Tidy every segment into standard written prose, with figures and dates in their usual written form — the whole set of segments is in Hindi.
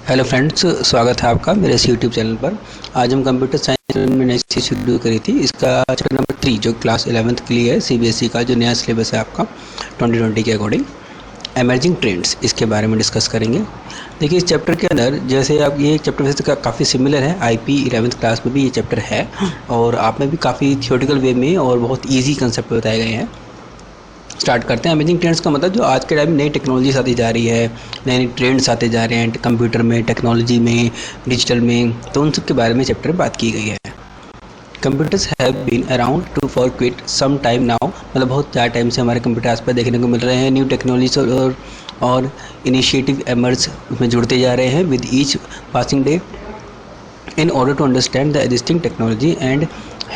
हेलो फ्रेंड्स, स्वागत है आपका मेरे इस यूट्यूब चैनल पर। आज हम कंप्यूटर साइंस में नई चीज़ शुरू करी थी। इसका चैप्टर नंबर 3 जो क्लास 11th के लिए है, सीबीएसई का जो नया सिलेबस है आपका 2020 के अकॉर्डिंग, एमर्जिंग ट्रेंड्स, इसके बारे में डिस्कस करेंगे। देखिए, इस चैप्टर के अंदर जैसे आप ये चैप्टर वैसे काफ़ी सिमिलर है, आईपी 11th क्लास में भी ये चैप्टर है और आप में भी काफ़ी थियोरेटिकल वे में और बहुत ईजी कंसेप्ट बताए गए हैं। स्टार्ट करते हैं। अमेजिंग ट्रेंड्स का मतलब जो आज के टाइम में नई टेक्नोलॉजीज आती जा रही है, नए नए ट्रेंड्स आते जा रहे हैं कंप्यूटर में, टेक्नोलॉजी में, डिजिटल में, तो उन सब के बारे में चैप्टर में बात की गई है। Computers have been around to for quite some time now, मतलब बहुत ज़्यादा टाइम से हमारे कंप्यूटर आस पास देखने को मिल रहे हैं। न्यू टेक्नोलॉजीज और इनिशिएटिव एमर्ज उसमें जुड़ते जा रहे हैं with each passing day. In order to understand the existing technology and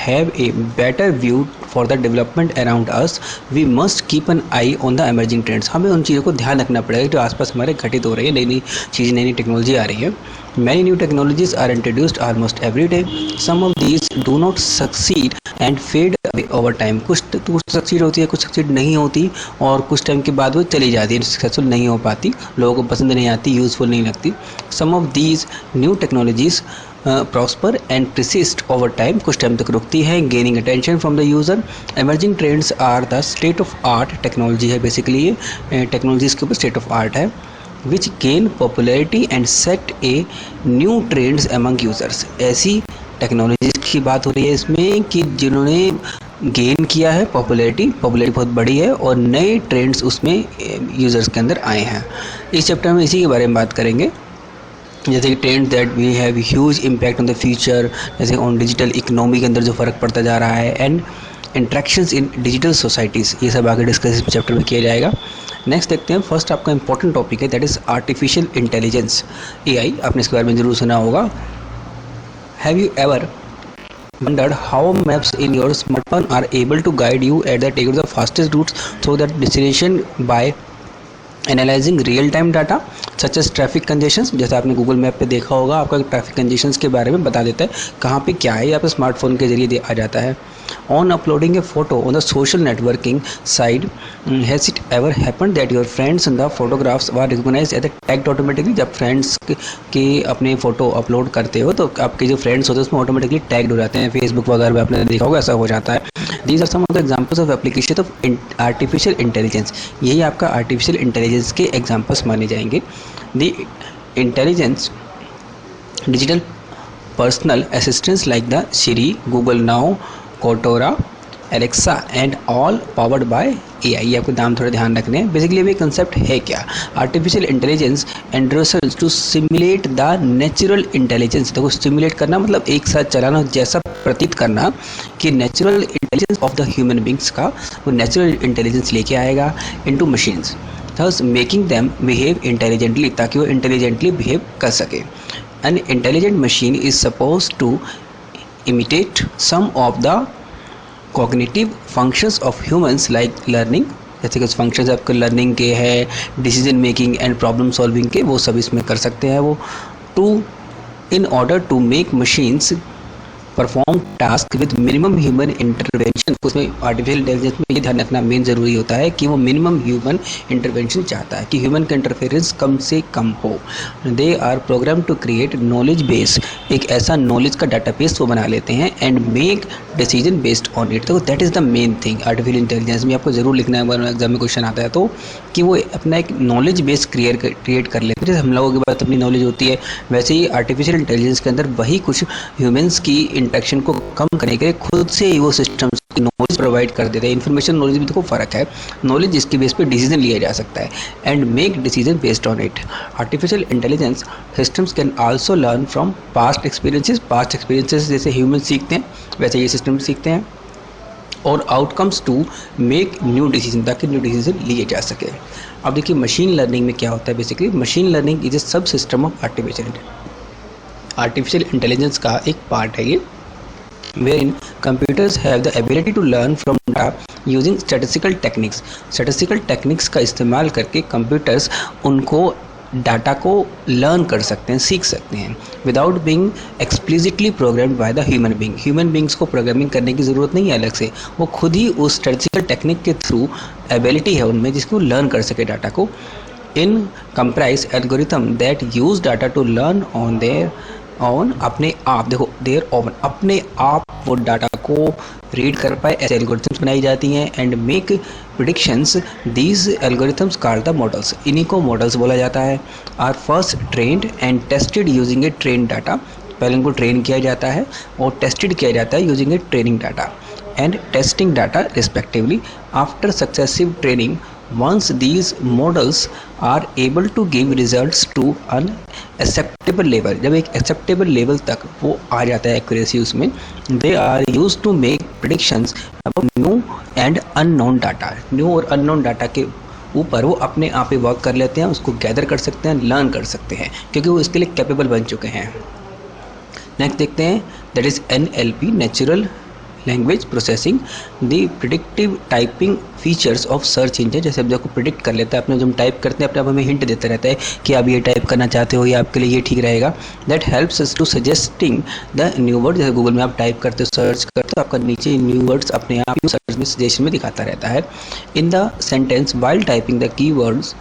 have a better view for the development around us, we must keep an eye on the emerging trends. हमें उन चीज़ों को ध्यान रखना पड़ेगा जो आसपास हमारे घटित हो रही है, नई नई चीज़ें, नई नई टेक्नोलॉजी आ रही है। Many new technologies are introduced almost every day. Some of these do not succeed and fade away over time. कुछ सक्सीड होती है, कुछ सक्सीड नहीं होती और कुछ टाइम के बाद वो चली जाती है, सक्सेसफुल नहीं हो पाती, लोगों को पसंद नहीं आती, यूज़फुल नहीं लगती। Some of these new technologies prosper and persist over time, कुछ टाइम तक रुकती है, gaining attention from the user. Emerging trends are the state of art technology है, बेसिकली ये टेक्नोलॉजीज़ के ऊपर स्टेट ऑफ आर्ट है, which gain popularity and set a new trends among users. ऐसी टेक्नोलॉजीज़ की बात हो रही है इसमें कि जिन्होंने गेन किया है पॉपुलैरिटी बहुत बड़ी है और नए ट्रेंड्स उसमें यूज़र्स के अंदर आए हैं। इस चैप्टर में इसी के बारे में बात करेंगे, जैसे कि trend that we have huge impact on the future, जैसे ऑन डिजिटल इकोनॉमी के अंदर जो फ़र्क पड़ता जा रहा है, and interactions in digital societies, ये सब आगे डिस्कस इस चैप्टर में किया जाएगा। नेक्स्ट देखते हैं, फर्स्ट आपका इंपॉर्टेंट टॉपिक है that is artificial intelligence, AI. आपने इसके बारे में ज़रूर सुना होगा। Have you ever wondered how maps in your smartphone are able to guide you at the take of the fastest routes through that destination by analysing real time data such as traffic congestions. जैसे आपने गूगल मैप पे देखा होगा, आपका ट्रैफिक कंजेशंस के बारे में बता देता है कहाँ पे क्या है, या पे स्मार्टफोन के जरिए आ जाता है। On uploading a photo on the social networking side, has it ever happen that your friends in the photographs were recognised as tagged automatically. जब फ्रेंड्स के अपने फ़ोटो अपलोड करते हो तो आपके जो फ्रेंड्स होते हैं उसमें ऑटोमेटिकली टैग्ड हो जाते हैं। फेसबुक वगैरह में आपने देखा होगा, ऐसा हो जाता है। These are some of the examples of application of artificial intelligence. यही आपका artificial intelligence के examples माने जाएंगे। The intelligence digital personal assistants like the Siri, Google Now, Cortana, Alexa and all powered by AI। ये आपको नाम थोड़ा ध्यान रखने हैं। बेसिकली ये कंसेप्ट है क्या, artificial intelligence endeavours to simulate the natural intelligence. देखो, सिमुलेट करना मतलब एक साथ चलाना, जैसा प्रतीत करना कि natural intelligence of the human beings का वो नेचुरल इंटेलिजेंस लेके आएगा into machines, thus making them behave intelligently, ताकि वो इंटेलिजेंटली बिहेव कर सके। An intelligent machine is suppose to imitate some of the cognitive functions of humans like learning. जैसे कुछ फंक्शंस आपके लर्निंग के हैं, decision making and problem solving के, वो सब इसमें कर सकते हैं वो। To in order to make machines perform task with minimum human intervention. उसमें आर्टिफिशियल इंटेलिजेंस में ये ध्यान रखना मेन ज़रूरी होता है कि वो मिनिमम ह्यूमन इंटरवेंशन चाहता है, कि ह्यूमन का इंटरफेरेंस कम से कम हो। They are program to create knowledge base, एक ऐसा नॉलेज का डाटाबेस वो बना लेते हैं, and make decision based on it. तो that is the main thing artificial intelligence में। आपको ज़रूर लिखना है, अगर एग्जाम में क्वेश्चन आता है तो, कि वो अपना एक नॉलेज बेस क्रिएट कर लेते हैं। जैसे हम लोगों के पास अपनी नॉलेज होती है, वैसे ही आर्टिफिशियल इंटेलिजेंस के अंदर वही कुछ ह्यूमंस की इंटरेक्शन को कम करने के लिए खुद से ही वो सिस्टम्स की नॉलेज प्रोवाइड कर देते हैं। इन्फॉर्मेशन नॉलेज में देखो फ़र्क है, नॉलेज जिसके बेस पे डिसीजन लिया जा सकता है, and make decision based on it. Artificial intelligence systems can also learn from past experiences जैसे ह्यूमन सीखते हैं वैसे ये सिस्टम सीखते हैं, और outcomes to make new decision, ताकि न्यू डिसीजन लिए जा सके। अब देखिए, मशीन लर्निंग में क्या होता है। Basically machine learning is a सब सिस्टम ऑफ आर्टिफिशियल इंटेलिजेंस का एक पार्ट है ये, wherein computers have the ability to learn from data using statistical techniques। statistical techniques का इस्तेमाल करके कंप्यूटर्स उनको डाटा को लर्न कर सकते हैं, सीख सकते हैं, without being explicitly programmed by the human being. Human beings को प्रोग्रामिंग करने की ज़रूरत नहीं है अलग से, वो खुद ही उस स्टैटिस्टिकल टेक्निक के थ्रू एबिलिटी है उनमें जिसको लर्न कर सके डाटा को। In comprise algorithm that use data to learn on their own, अपने आप, देखो देयर ऑन, अपने आप वो डाटा को रीड कर पाए, ऐसे एल्गोरिथम्स बनाई जाती हैं। And make predictions, these algorithms called the models, इन्हीं को मॉडल्स बोला जाता है। Are first trained and tested using a train data, पहले उनको ट्रेन किया जाता है और टेस्टेड किया जाता है using A training data and testing data respectively. After successive training, once these models are able to give results to an acceptable level, जब एक acceptable level तक वो आ जाता है accuracy उसमें, they are used to make predictions about new and unknown data, new और unknown data के ऊपर वो अपने आप ही वर्क कर लेते हैं, उसको गैदर कर सकते हैं, लर्न कर सकते हैं, क्योंकि वो इसके लिए कैपेबल बन चुके हैं। नेक्स्ट देखते हैं, that is NLP, natural language processing, the predictive typing features of search engine. जैसे अब देखो प्रिडिक्ट कर लेता है, अपने जब टाइप करते हैं अपने आप हमें हिंट देता रहता है कि आप ये टाइप करना चाहते हो, ये आपके लिए ये ठीक रहेगा। That helps us to suggesting the new word, जैसे गूगल में आप टाइप करते हो, सर्च करते हो, आपका नीचे न्यू वर्ड्स अपने आप ही सर्च में सजेशन में दिखाता रहता है। In the sentence while typing the key words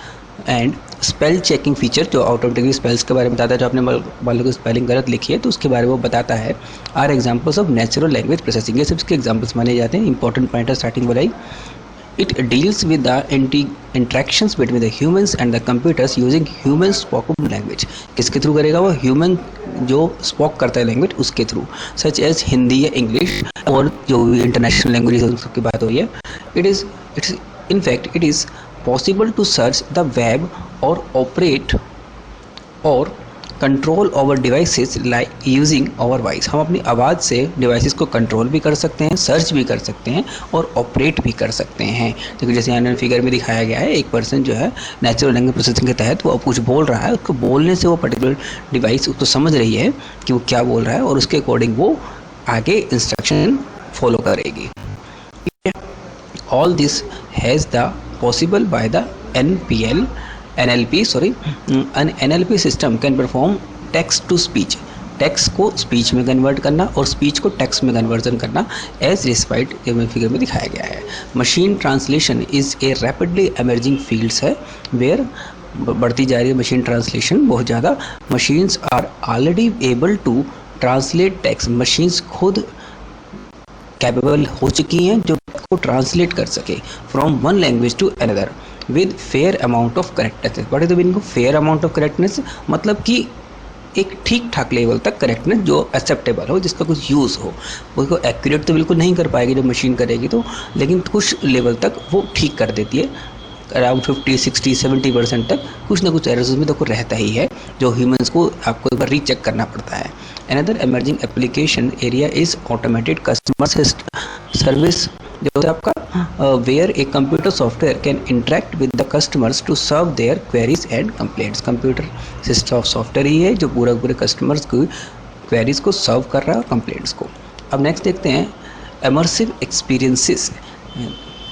and spell checking feature, जो ऑटोमेटिकली स्पेल्स के बारे में बताता है, जो आपने मान लो कि स्पेलिंग गलत लिखी है तो उसके बारे में वो बताता है। Are examples of natural language processing, ये सब इसके एग्जाम्पल्स माने जाते हैं। इंपॉर्टेंट पॉइंट है स्टार्टिंग वाला ही, it deals with the interactions between the humans and the computers using human spoken language. किसके थ्रू करेगा वो? ह्यूमन जो स्पोक करता है लैंग्वेज उसके थ्रू, सच एज हिंदी या इंग्लिश और जो भी इंटरनेशनल लैंग्वेज है उन सबकी बात हो रही है। It is possible to search the web or operate or control our devices like using our voice। हम अपनी आवाज़ से डिवाइसेस को कंट्रोल भी कर सकते हैं, सर्च भी कर सकते हैं और ऑपरेट भी कर सकते हैं। देखो जैसे यहाँ फिगर में दिखाया गया है, एक पर्सन जो है नेचुरल लैंग्वेज प्रोसेसिंग के तहत वो कुछ बोल रहा है, उसको बोलने से वो पर्टिकुलर डिवाइस उसको समझ रही है कि वो क्या बोल रहा है और उसके अकॉर्डिंग वो आगे इंस्ट्रक्शन फॉलो करेगी। All this has the possible by the NLP an NLP system can perform text to speech, text को स्पीच में कन्वर्ट करना और स्पीच को टेक्स्ट में कन्वर्जन करना एज डिस्पाइट फिगर में दिखाया गया है। Machine translation is a rapidly emerging fields है, वेयर बढ़ती जा रही है मशीन ट्रांसलेशन बहुत ज़्यादा। Machines are already able to translate text, machines खुद कैपेबल हो चुकी हैं जो को ट्रांसलेट कर सके from one language to another with fair amount of correctness. But तो इनको फेयर अमाउंट ऑफ करेक्टनेस मतलब कि एक ठीक ठाक लेवल तक करेक्टनेस जो एक्सेप्टेबल हो, जिसका कुछ यूज़ हो। उसको एक्यूरेट तो बिल्कुल नहीं कर पाएगी जब मशीन करेगी तो, लेकिन कुछ लेवल तक वो ठीक कर देती है, अराउंड 50, 60, 70% तक कुछ ना कुछ एरर्स में तो रहता ही है जो ह्यूमंस को आपको एक बार रीचेक करना पड़ता है। Another emerging application area is automated customer service, जो है आपका where a computer software can interact with the customers to serve their queries and complaints. Computer system पूरा ही है जो पूरे कस्टमर्स की क्वेरीज को सर्व कर रहा है और कंप्लेंट्स को। अब नेक्स्ट देखते हैं immersive experiences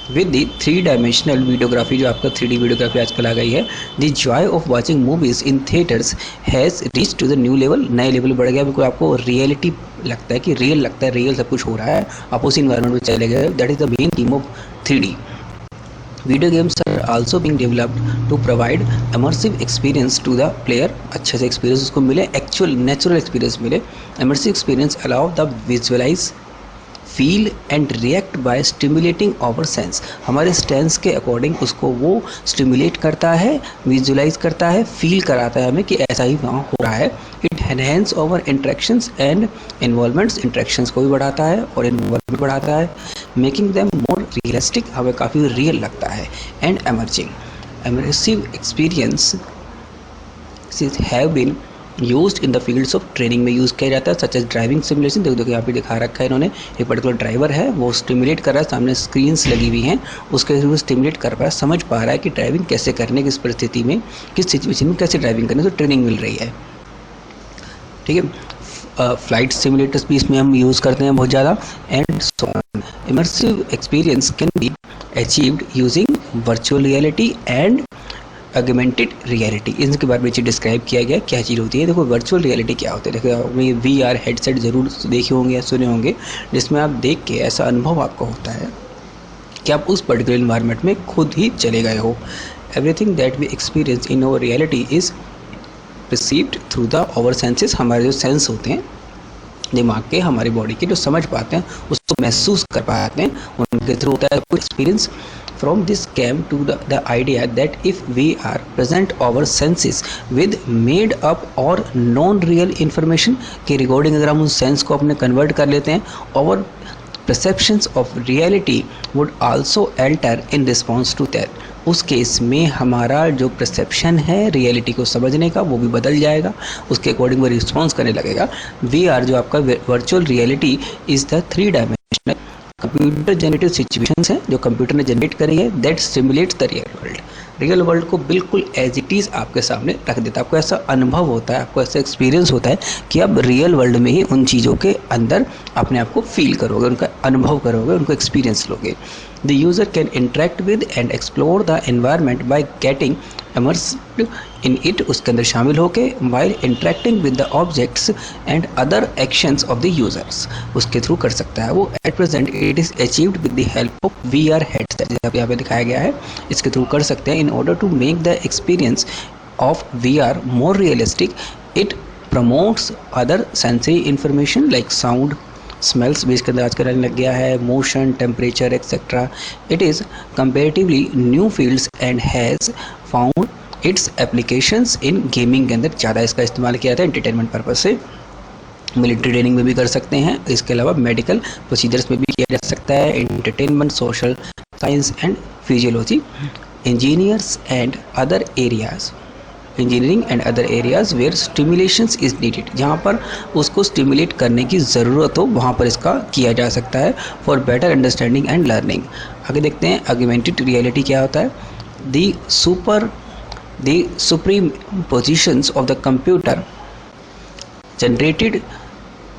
with the 3 dimensional videography, जो आपका 3D वीडियोग्राफी आजकल आ गई है। The joy of watching movies in theatres has reach to the new level, नए लेवल बढ़ गया, बिल्कुल आपको रियलिटी लगता है कि रियल लगता है, रियल सब कुछ हो रहा है, आप उसी इन्वायरमेंट में चले गए। That is the main theme of 3D। Video games are also being developed to provide immersive experience to the player, अच्छे से एक्सपीरियंस उसको मिले, एक्चुअल नेचुरल एक्सपीरियंस मिले। Immersive experience allow the visualise, feel and react by stimulating our sense, हमारे सेंस के अकॉर्डिंग उसको वो स्टिमुलेट करता है, विजुलाइज करता है, फील कराता है हमें कि ऐसा ही वहाँ हो रहा है। It enhance our interactions and involvements, interactions को भी बढ़ाता है और इन्वॉल्वमेंट बढ़ाता है, मेकिंग देम मोर रियलिस्टिक, हमें काफ़ी रियल लगता है। And emerging immersive experience have been used in the fields of training में यूज़ किया जाता है, सच एज ड्राइविंग सिमुलेशन। देखो यहाँ पे दिखा रखा है इन्होंने, एक पर्टिकुलर ड्राइवर है वो स्टिमुलेट कर रहा है, सामने स्क्रीन्स लगी हुई हैं, उसके थ्रू स्टिमुलेट कर पा रहा है, समझ पा रहा है कि ड्राइविंग कैसे करने, किस परिस्थिति में, किस सिचुएशन में कैसे ड्राइविंग करने, तो ट्रेनिंग मिल रही है। ठीक है, फ्लाइट सिमुलेटर्स भी इसमें हम यूज़ करते हैं बहुत ज़्यादा। And so immersive experience can be achieved using virtual reality and augmented reality, इनके बारे में चीज़ डिस्क्राइब किया गया क्या चीज़ होती है। देखो वर्चुअल रियलिटी क्या होता है, देखो आपने VR हेडसेट ज़रूर देखे होंगे या सुने होंगे, जिसमें आप देख के ऐसा अनुभव आपको होता है कि आप उस पर्टिकुलर इन्वायरमेंट में खुद ही चले गए हो। Everything that we experience in our reality is perceived through the our senses. हमारे जो सेंस होते हैं दिमाग के, हमारी बॉडी के, जो समझ पाते हैं, उसको महसूस कर पाते हैं, उनके थ्रू होता है experience. From this came to the idea that if we are present our senses with made up or non real information के रिकॉर्डिंग, अगर हम उस सेंस को अपने कन्वर्ट कर लेते हैं, और perceptions of reality would also enter in response to that, उस केस में हमारा जो परसेप्शन है रियलिटी को समझने का वो भी बदल जाएगा, उसके अकॉर्डिंग वो रिस्पॉन्स करने लगेगा। VR जो आपका virtual reality is the 3 dimensional computer generated situations हैं जो कंप्यूटर ने जनरेट करी है, that stimulates the real world. Real world को बिल्कुल एज इट इज़ आपके सामने रख देता है। आपको ऐसा अनुभव होता है, आपको ऐसा एक्सपीरियंस होता है कि आप रियल वर्ल्ड में ही उन चीज़ों के अंदर अपने आप को फील करोगे, उनका अनुभव करोगे, उनको एक्सपीरियंस लोगे। The user can interact with and explore the environment by getting immersed in it, उसके अंदर शामिल होके, while interacting with the objects and other actions of the users, उसके थ्रू कर सकता है वो। At present it is achieved with the help of VR headset, जैसे यहाँ पे दिखाया गया है, इसके थ्रू कर सकते हैं। In order to make the experience of VR more realistic, it promotes other sensory information like sound, smells भी इसके अंदर आज करने लग गया है, motion, temperature etcetera. It is comparatively new fields and has found its applications in gaming के अंदर ज़्यादा इसका इस्तेमाल किया जाता है एंटरटेनमेंट पर्पज से। मिलिट्री ट्रेनिंग में भी कर सकते हैं, इसके अलावा मेडिकल प्रोसीजर्स में भी किया जा सकता है, entertainment, social science and physiology, engineers and other areas, engineering and other areas where stimulations is needed, जहाँ पर उसको स्टिमुलेट करने की ज़रूरत हो वहाँ पर इसका किया जा सकता है, for better understanding and learning. आगे देखते हैं ऑगमेंटेड रियलिटी क्या होता है। The supreme positions of the computer generated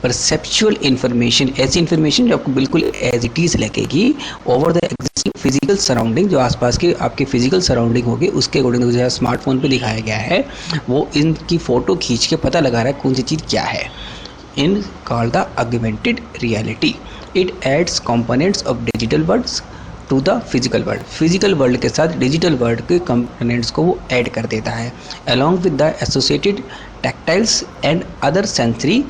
perceptual information, ऐसी इन्फॉर्मेशन जो आपको बिल्कुल एज इट इज़ लगेगी, over the existing physical surrounding, जो आसपास के आपके फिजिकल सराउंडिंग होगी उसके अकॉर्डिंग जो स्मार्टफोन पे दिखाया गया है, वो इनकी फ़ोटो खींच के पता लगा रहा है कौन सी चीज़ क्या है। In called the augmented reality. It adds components of digital worlds to the physical world, physical world के साथ डिजिटल वर्ल्ड के कंपोनेंट्स को वो ऐड कर देता है, along with the associated tactiles and other sensory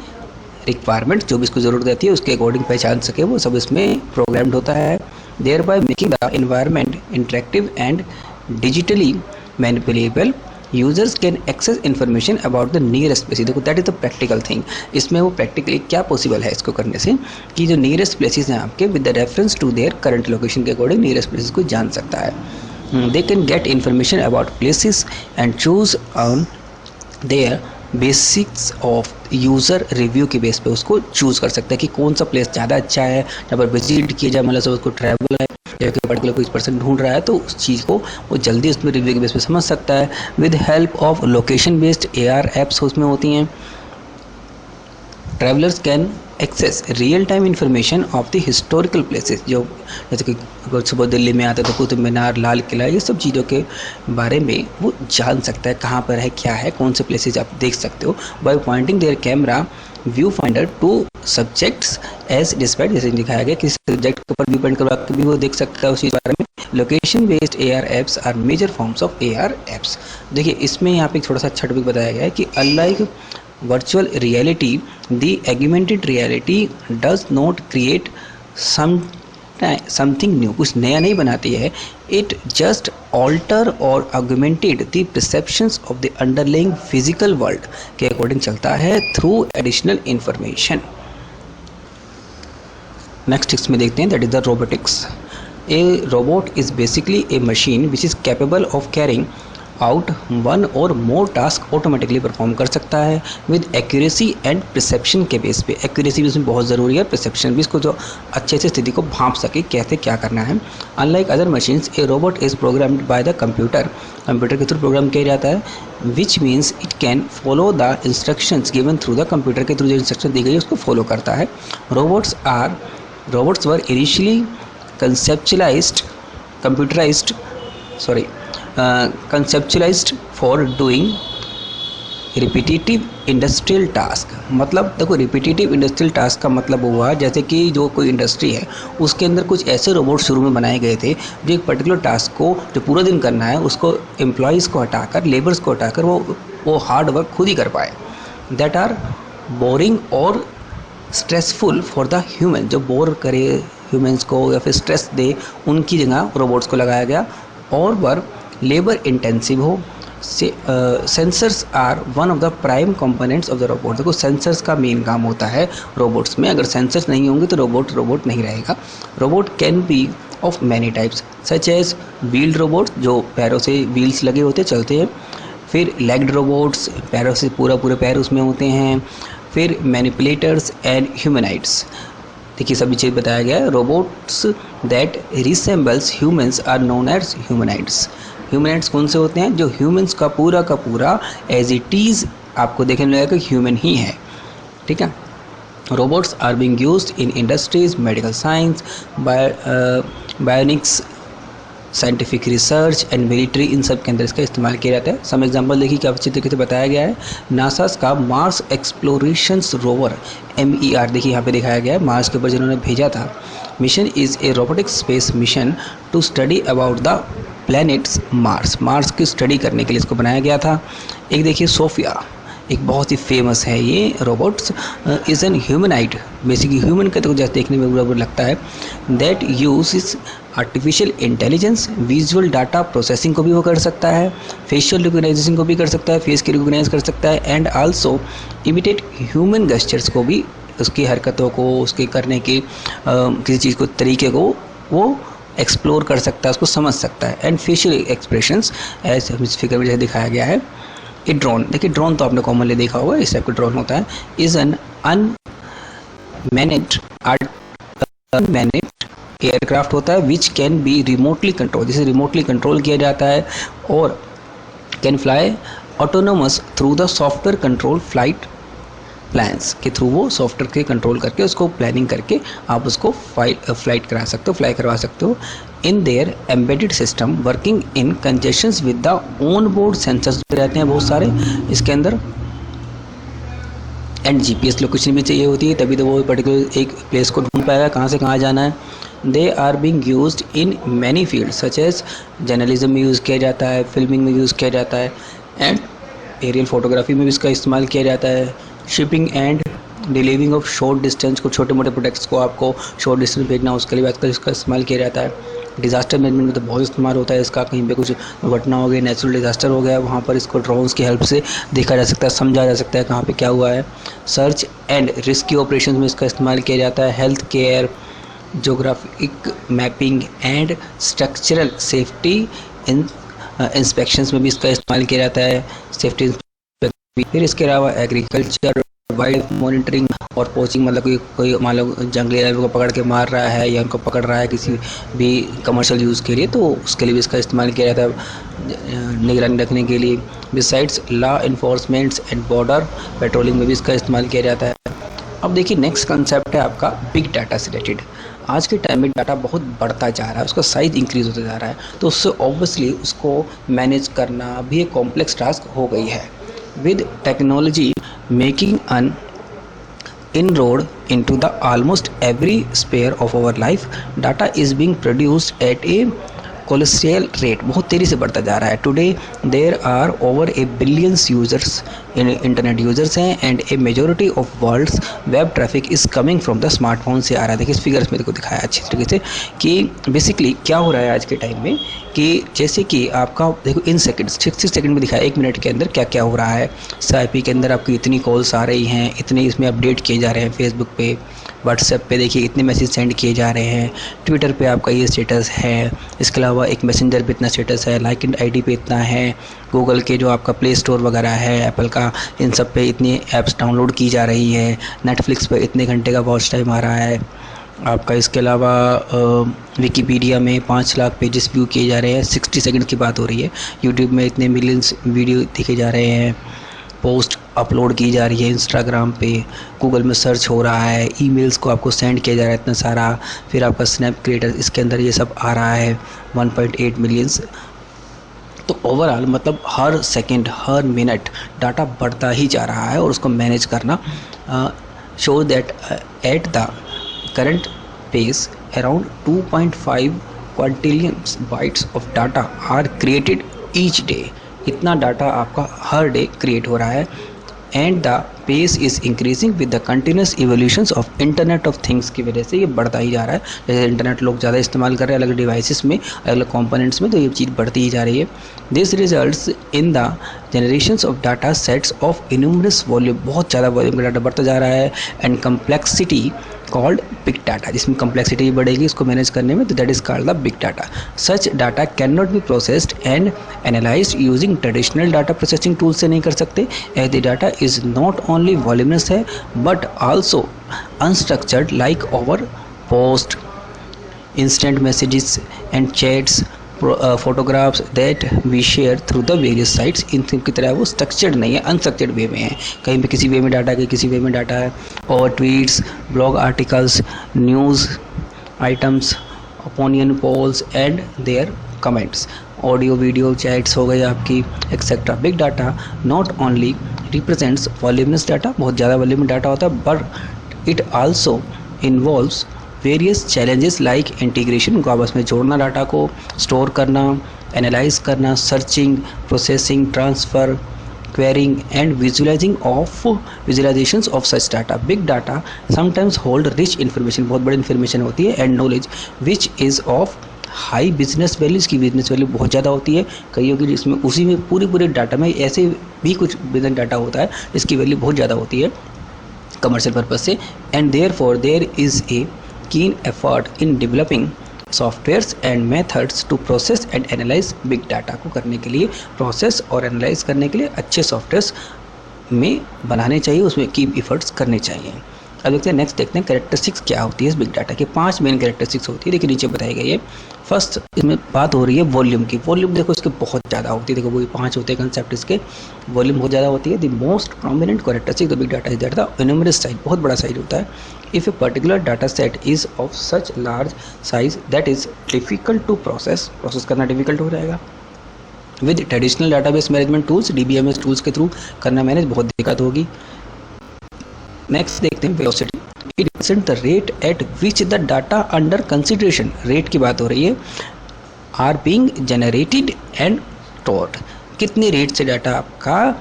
requirement, जो भी इसको ज़रूरत रहती है उसके अकॉर्डिंग पहचान सके, वो सब इसमें प्रोग्राम्ड होता है। Thereby making the environment interactive and digitally manipulable, users can access information about the nearest places. देखो that is the practical thing, इसमें वो प्रैक्टिकली क्या पॉसिबल है इसको करने से कि जो नियरेस्ट प्लेसेस हैं आपके, with the reference to their current location के अकॉर्डिंग नियरेस्ट प्लेसेस को जान सकता है। They can get information about places and choose on their basics of user review के बेस पे उसको चूज़ कर सकता है कि कौन सा प्लेस ज़्यादा अच्छा है जहाँ पर विजिट किया जाए, मतलब उसको ट्रैवल है या कि पर्टिकुलर कोई पर्सन ढूंढ रहा है तो उस चीज़ को वो जल्दी उसमें रिव्यू के बेस पे समझ सकता है। With help of location based AR apps उसमें होती हैं। Travellers can access real time information of the historical places, जो जैसे कि अगर सुबह दिल्ली में आता है तो कुतुब मीनार, लाल किला, ये सब चीज़ों के बारे में वो जान सकता है कहाँ पर है, क्या है, कौन से प्लेसेस आप देख सकते हो, by pointing their camera view finder to subjects as displayed, जैसे दिखाया गया किसी सब्जेक्ट के ऊपर व्यू पॉइंट करवा के भी वो देख सकता है उसी बारे में। Location based AR apps are major forms of AR apps. देखिए इसमें यहाँ पे थोड़ा सा अच्छा टॉपिक बताया गया है कि unlike virtual reality, the augmented reality does not create something new, कुछ नया नहीं बनाती है, it just alter or augmented the perceptions of the underlying physical world के अकॉर्डिंग चलता है through additional information। नेक्स्ट इसमें देखते हैं, that is the robotics। A robot is basically a machine which is capable of carrying out one और मोर टास्क ऑटोमेटिकली परफॉर्म कर सकता है विद एक्यूरेसी एंड परसेप्शन के बेस पे। एक्यूरेसी भी उसमें बहुत ज़रूरी है, परसेप्शन भी, इसको जो अच्छे से स्थिति को भांप सके कैसे क्या करना है। Unlike other machines A robot is programmed by the computer, computer के थ्रू प्रोग्राम किया जाता है, which means it can follow the instructions given through the computer के थ्रू जो इंस्ट्रक्शन दी गई है उसको फॉलो करता है। Robots were initially conceptualized for doing repetitive industrial task, मतलब देखो रिपीटेटिव इंडस्ट्रियल टास्क का मतलब हुआ जैसे कि जो कोई इंडस्ट्री है उसके अंदर कुछ ऐसे रोबोट शुरू में बनाए गए थे जो एक पर्टिकुलर टास्क को जो पूरा दिन करना है उसको एम्प्लॉयज़ को हटाकर, लेबर्स को हटाकर वो हार्ड वर्क खुद ही कर पाए। दैट आर बोरिंग और स्ट्रेसफुल फॉर द ह्यूमन, जो बोर करे ह्यूमंस को या फिर स्ट्रेस दे उनकी जगह रोबोट्स को लगाया गया। और वह लेबर इंटेंसिव हो। Sensors are one of the prime components of the robot. देखो सेंसर्स का मेन काम होता है रोबोट्स में, अगर सेंसर्स नहीं होंगे तो रोबोट नहीं रहेगा। Robot can be of many types such as wheeled robot, जो पैरों से व्हील्स लगे होते चलते हैं। फिर लेग्ड रोबोट्स, पैरों से पूरे पैर उसमें होते हैं। फिर मैनिपुलेटर्स एंड ह्यूमनाइड्स। देखिए सभी चीज़ बताया गया है। Robots that resembles humans are known as humanoids. Humanoids कौन से होते हैं? जो ह्यूमंस का पूरा एज इट इज़ आपको देखने लगेगा कि ह्यूमन ही है, ठीक है। Robots are being used in industries, medical science, bionics, scientific research and military, इन सब के अंदर इसका इस्तेमाल किया जाता है। सम एग्जांपल देखिए क्या अच्छी तरीके से बताया गया है। नासा का मार्स एक्सप्लोरेशंस रोवर MER, देखिए यहाँ पे दिखाया गया है मार्स के ऊपर जिन्होंने भेजा था। Mission is a robotic space mission to study about the planets Mars. Mars की स्टडी करने के लिए इसको बनाया गया था। एक देखिए सोफिया, एक बहुत ही फेमस है ये robots, is an humanoid, basically human का तो जैसे देखने में बराबर लगता है। That use is artificial intelligence, visual data processing को भी वो कर सकता है, फेशियल रिकॉग्नाइजेशन को भी कर सकता है, फेस की रिकॉग्नाइज कर सकता है, and also imitate human gestures को भी, उसकी हरकतों को, उसके करने की किसी चीज़ को तरीके को वो एक्सप्लोर कर सकता है, उसको समझ सकता है। एंड फेशियल एक्सप्रेशंस एज इस फिगर में जैसे दिखाया गया है। ये ड्रोन, देखिए ड्रोन तो आपने कॉमनली देखा होगा, इस टाइप का ड्रोन होता है। इज़ एन अनमैनेज्ड एयरक्राफ्ट होता है which can be remotely control, जिसे रिमोटली कंट्रोल किया जाता है, और can fly autonomous through the software control flight plans के थ्रू, वो सॉफ्टवेयर के कंट्रोल करके उसको प्लानिंग करके आप उसको फ्लाइट करा सकते हो, फ्लाई करवा सकते हो। In their embedded system working in congestions with the on board sensors रहते हैं बहुत सारे इसके अंदर, एंड GPS लोकेशन भी चाहिए होती है, तभी तो वो पर्टिकुलर एक प्लेस को ढूंढ पाएगा कहाँ से कहाँ जाना है। They are being used in many field such as journalism में यूज़ किया जाता है, फिल्मिंग में यूज़ किया जाता है, एंड एरियल फोटोग्राफी में भी इसका इस्तेमाल किया जाता है। Shipping and delivering of short distance को, छोटे मोटे प्रोडक्ट्स को आपको शॉर्ट डिस्टेंस भेजना, उसके लिए आजकल इसका इस्तेमाल किया जाता है। डिज़ास्टर मैनेजमेंट में तो बहुत इस्तेमाल होता है इसका, कहीं पे कुछ घटना हो गई, नेचुरल डिज़ास्टर हो गया, वहाँ पर इसको ड्रोन्स की हेल्प से देखा जा सकता है, समझा जा सकता है कहाँ पे क्या हुआ है। सर्च एंड रेस्क्यू ऑपरेशन में इसका इस्तेमाल किया जाता है। Health care, geographic mapping and structural safety inspections में भी इसका इस्तेमाल किया जाता है, सेफ्टी। फिर इसके अलावा एग्रीकल्चर, वाइल्ड मॉनिटरिंग और पोचिंग, मतलब कोई मान लो जंगली जानवर को पकड़ के मार रहा है या उनको पकड़ रहा है किसी भी कमर्शियल यूज़ के लिए, तो उसके लिए भी इसका इस्तेमाल किया जाता है, निगरानी रखने के लिए। Besides law enforcements and border patrolling में भी इसका इस्तेमाल किया जाता है। अब देखिए नेक्स्ट कंसेप्ट है आपका बिग डाटा से रिलेटेड। आज के टाइम में डाटा बहुत बढ़ता जा रहा है, उसका साइज़ इंक्रीज़ होता जा रहा है, तो उससे ऑब्वियसली उसको मैनेज करना भी एक कॉम्प्लेक्स टास्क हो गई है। With technology making an inroad into the almost every sphere of our life, data is being produced at a colossal rate, बहुत तेज़ी से बढ़ता जा रहा है। Today there are over a billions users, internet users हैं, and a majority of world's web traffic is coming from the smartphone से आ रहा है। देखिए इस फिगर्स में देखो दिखाया अच्छी तरीके से कि बेसिकली क्या हो रहा है आज के टाइम में, कि जैसे कि आपका देखो इन सेकंड्स 60 सेकंड में दिखाया, 1 मिनट के अंदर क्या क्या हो रहा है। SIP के अंदर आपकी इतनी कॉल्स आ रही हैं, इतने इसमें अपडेट किए जा रहे हैं, फेसबुक पे, व्हाट्सएप पे देखिए इतने मैसेज सेंड किए जा रहे हैं, ट्विटर पे आपका ये स्टेटस है, इसके अलावा एक मैसेंजर पे इतना स्टेटस है, लाइक एंड ID पे इतना है, गूगल के जो आपका प्ले स्टोर वगैरह है, एप्पल का, इन सब पे इतनी ऐप्स डाउनलोड की जा रही है, नेटफ्लिक्स पे इतने घंटे का वॉच टाइम आ रहा है आपका। इसके अलावा विकीपीडिया में 5 लाख पेजेस व्यू किए जा रहे हैं, 60 सेकंड की बात हो रही है। यूट्यूब में इतने मिलियंस वीडियो देखे जा रहे हैं, पोस्ट अपलोड की जा रही है इंस्टाग्राम पे, गूगल में सर्च हो रहा है, ईमेल्स को आपको सेंड किया जा रहा है इतना सारा, फिर आपका स्नैप क्रिएटर इसके अंदर ये सब आ रहा है 1.8 मिलियंस तो ओवरऑल मतलब हर सेकंड हर मिनट डाटा बढ़ता ही जा रहा है और उसको मैनेज करना show that at the current pace around 2.5 quintillion bytes of data are created each day. इतना डाटा आपका हर डे क्रिएट हो रहा है and the pace is increasing with the continuous evolutions of internet of things की वजह से ये बढ़ता ही जा रहा है। जैसे इंटरनेट लोग ज़्यादा इस्तेमाल कर रहे हैं अलग डिवाइसेस में, अलग कंपोनेंट्स में, तो ये चीज़ बढ़ती ही जा रही है। This results in the generations of data sets of enormous volume, बहुत ज़्यादा वॉल्यूम का डाटा बढ़ता जा रहा है, and complexity called big data, जिसमें कम्प्लेक्सिटी बढ़ेगी इसको मैनेज करने में, तो that is called the big data. Such data can not be processed and analysed using traditional data processing tool से नहीं कर सकते, as the data is not only voluminous है but also unstructured like over post, instant messages and chats, photographs that we share through the various sites. इन की तरह वो स्ट्रक्चर्ड नहीं है, अनस्ट्रक्चर्ड वे में है, कहीं पे किसी वे में डाटा है, किसी वे में डाटा है। और tweets, blog articles, news items, opinion polls and there comments, audio video chats हो गई आपकी etcetera. Big data not only represents voluminous data, बहुत ज़्यादा वॉल्यूम डाटा होता है, but it also involves various challenges like integration, उनको आपस में जोड़ना, डाटा को स्टोर करना, एनालाइज करना, searching, processing, transfer, quarrying and visualisations of such data. Big data sometimes hold rich information, बहुत बड़ी इन्फॉर्मेशन होती है, and knowledge which is of high business value, इसकी बिजनेस वैल्यू बहुत ज़्यादा होती है। कईयों की जिसमें उसी में पूरे डाटा में ऐसे भी कुछ बिजनेस डाटा होता है जिसकी वैल्यू बहुत ज़्यादा होती है कमर्शियल पर्पज से, and therefore there is a keen effort in developing softwares and methods to process and analyze big data को करने के लिए, प्रोसेस और एनालाइज करने के लिए अच्छे सॉफ्टवेयर्स में बनाने चाहिए, उसमें कीप एफर्ट्स करने चाहिए। अब देखते हैं नेक्स्ट, देखते हैं कैरेक्टरिस्टिक्स क्या होती है इस बिग डाटा की। 5 मेन कैरेक्टरिस्टिक्स होती है, देखिए नीचे बताई गई है। फर्स्ट इसमें बात हो रही है वॉल्यूम की। वॉल्यूम देखो इसके बहुत ज़्यादा होती है, देखो वही 5 होते हैं कंसेप्ट इसके, वॉल्यूम बहुत ज़्यादा होती है। The most prominent characteristic the big data is that the enormous size, बहुत बड़ा साइज होता है। If a particular data set is of such large size that is difficult to process करना डिफिकल्ट हो जाएगा। With traditional database management tools, DBMS tools के थ्रू करना मैनेज बहुत दिक्कत होगी। नेक्स्ट देखते हैं velocity. It represent the rate at which the data under consideration, rate की बात हो रही है, are being generated and stored, कितनी रेट से डाटा आपका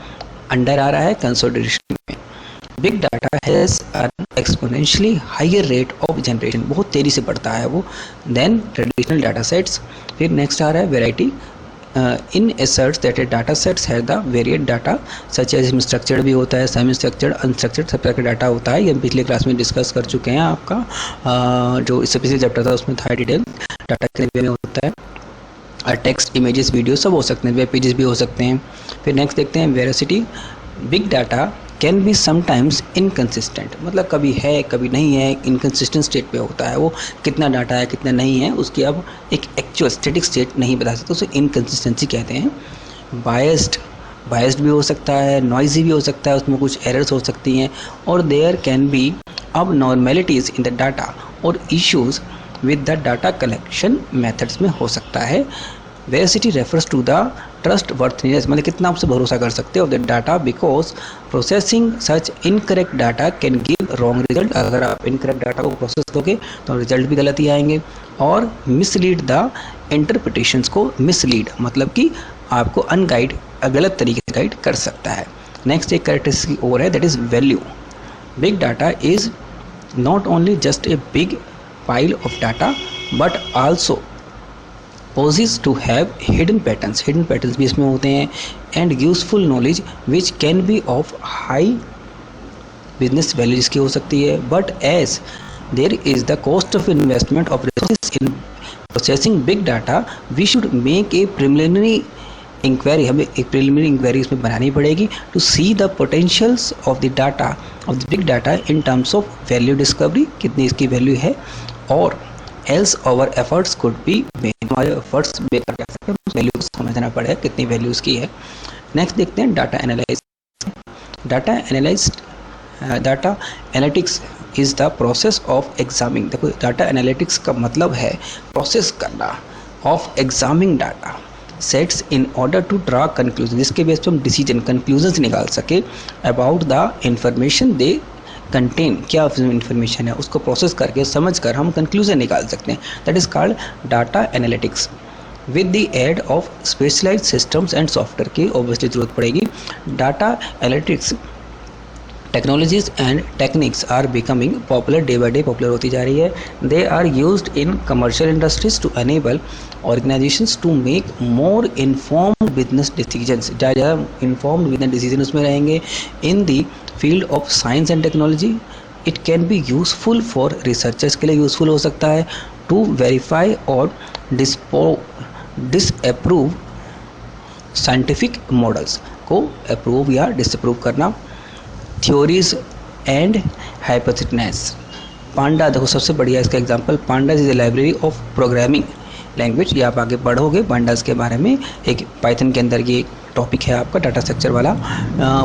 अंडर आ रहा है कंसिडरेशन में। Big data has an exponentially higher rate of generation, बहुत तेज़ी से बढ़ता है वो, देन ट्रेडिशनल डाटा सेट्स। फिर नेक्स्ट आ रहा है variety. In asserts that a data sets have the varied data such as इसमें स्ट्रक्चर्ड भी होता है, सेमी स्ट्रक्चर्ड, अनस्ट्रक्चर्ड, सब तरह का डाटा होता है। ये हम पिछले क्लास में डिस्कस कर चुके हैं आपका, जो इससे पिछले चैप्टर था उसमें था डिटेल डाटा के वे में होता है। टेक्स्ट, इमेजेस, वीडियो सब हो सकते हैं, वेब पेजेस भी हो सकते हैं। फिर नेक्स्ट देखते हैं veracity. Big data can be sometimes inconsistent, मतलब कभी है कभी नहीं है, इनकन्सिस्टेंट स्टेट पे होता है वो, कितना डाटा है कितना नहीं है उसकी अब एक एक्चुअल स्टेटिक स्टेट नहीं बता सकते, उसे इनकन्सिस्टेंसी कहते हैं। बायस्ड भी हो सकता है, नॉइजी भी हो सकता है, उसमें कुछ एरर्स हो सकती हैं, और there can be abnormalities in the data or issues with the data collection methods में हो सकता है। Veracity refers to the trust worthiness, मतलब कितना आपसे भरोसा कर सकते हो the data, because processing such incorrect data can give wrong result, अगर आप इनकरेक्ट डाटा को प्रोसेस करोगे तो रिजल्ट भी गलत ही आएंगे, और मिसलीड द इंटरप्रिटेशंस को, मिसलीड मतलब कि आपको अनगाइड, गलत तरीके से गाइड कर सकता है। नेक्स्ट एक कैरेक्टरिस्टिक और है, that is value. Big data is not only just a big pile of data but also poses to have hidden patterns भी इसमें होते हैं, and useful knowledge which can be of high business value जिसकी हो सकती है, but as there is the cost of investment of resources in processing big data, we should make a preliminary inquiry, हमें एक preliminary inquiry इसमें बनानी पड़ेगी to see the potentials of the data of the big data in terms of value discovery, कितनी इसकी वैल्यू है, और else our efforts could be made, हमारे एफर्ट्स बेकार जा सकते हैं, वैल्यू समझना पड़ेगा कितनी वैल्यू उसकी है। नेक्स्ट देखते हैं data analyse. Data analytics is the process of examining, देखो डाटा एनालिटिक्स का मतलब है प्रोसेस करना, of examining data sets in order to draw conclusion, जिसके बेस पर हम डिसीजन कंक्लूजन निकाल सके about the information they contain, क्या इन्फॉर्मेशन है उसको प्रोसेस करके समझ कर हम कंक्लूजन निकाल सकते हैं। That is called data analytics with the aid of specialised systems and software की ऑब्वियसली जरूरत पड़ेगी। Data analytics technologies and techniques are becoming popular, day by day popular होती जा रही है। They are used in commercial industries to enable organisations to make more informed business decisions, ज़्यादा इन्फॉर्म्ड बिजनेस डिसीजन उसमें रहेंगे। In the field of science and technology it can be useful for researchers के लिए यूज़फुल हो सकता है टू वेरीफाई और डिसअप्रूव साइंटिफिक मॉडल्स को अप्रूव या डिसअप्रूव करना। थ्योरीज एंड हाइपोथेसिस, पांडा देखो सबसे बढ़िया इसका example, pandas is a library of programming language. ये आप आगे पढ़ोगे पांडास के बारे में, एक पाइथन के अंदर ये टॉपिक है आपका डाटा स्ट्रक्चर वाला।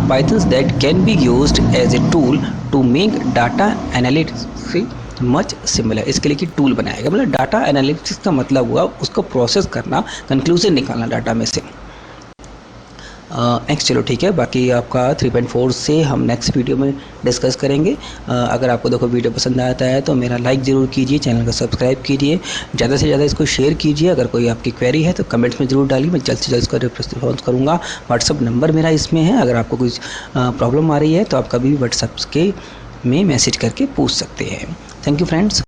Pythons that can be used as a tool to make data analytics much similar, इसके लिए कि टूल बनाएगा, मतलब डाटा एनालिटिक्स का मतलब हुआ उसको प्रोसेस करना, कंक्लूजन निकालना डाटा में से। नेक्स्ट चलो ठीक है, बाकी आपका 3.4 से हम नेक्स्ट वीडियो में डिस्कस करेंगे। अगर आपको देखो वीडियो पसंद आता है तो मेरा लाइक ज़रूर कीजिए, चैनल को सब्सक्राइब कीजिए, ज़्यादा से ज़्यादा इसको शेयर कीजिए। अगर कोई आपकी क्वेरी है तो कमेंट्स में ज़रूर डालिए, मैं जल्द से जल्द इसका रिस्पॉन्स करूँगा। व्हाट्सअप नंबर मेरा इसमें है, अगर आपको कोई प्रॉब्लम आ रही है तो आप कभी व्हाट्सअप के में मैसेज करके पूछ सकते हैं। Thank you friends.